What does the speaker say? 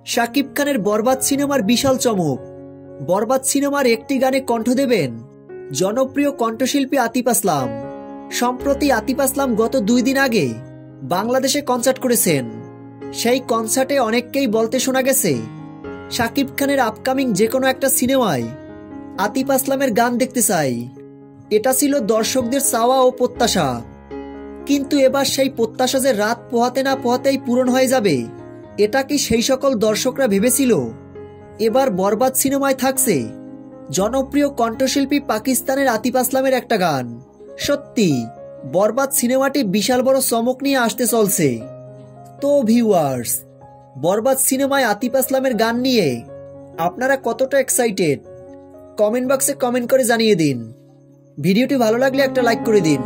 শাকিব খানের বরবাদ সিনেমার বিশাল চমক। বরবাদ সিনেমার একটি গানে কণ্ঠ দেবেন জনপ্রিয় কণ্ঠশিল্পী আতিফ আসলাম। সম্প্রতি আতিফ আসলাম গত 2 দিন আগে বাংলাদেশে কনসার্ট করেছেন। সেই কনসার্টে অনেককেই বলতে শোনা গেছে শাকিব খানের আপকামিং যে কোনো একটা সিনেমায় আতিফ আসলামের গান দেখতে চাই। এটা ছিল দর্শকদের চাওয়া ও প্রত্যাশা, কিন্তু এবার সেই প্রত্যাশা যে রাত পোহাতে না পোহাতেই পূরণ হয়ে যাবে, এটা কি সেই সকল দর্শকরা ভেবেছিল? এবার বরবাদ সিনেমায় থাকছে জনপ্রিয় কণ্ঠশিল্পী পাকিস্তানের আতিফ আসলামের একটা গান। সত্যি বরবাদ সিনেমাটি বিশাল বড় চমক নিয়ে আসতে চলছে। তো ভিউয়ার্স, বরবাদ সিনেমায় আতিফ আসলামের গান নিয়ে আপনারা কতটা এক্সাইটেড কমেন্ট বক্সে কমেন্ট করে জানিয়ে দিন। ভিডিওটি ভালো লাগলে একটা লাইক করে দিন।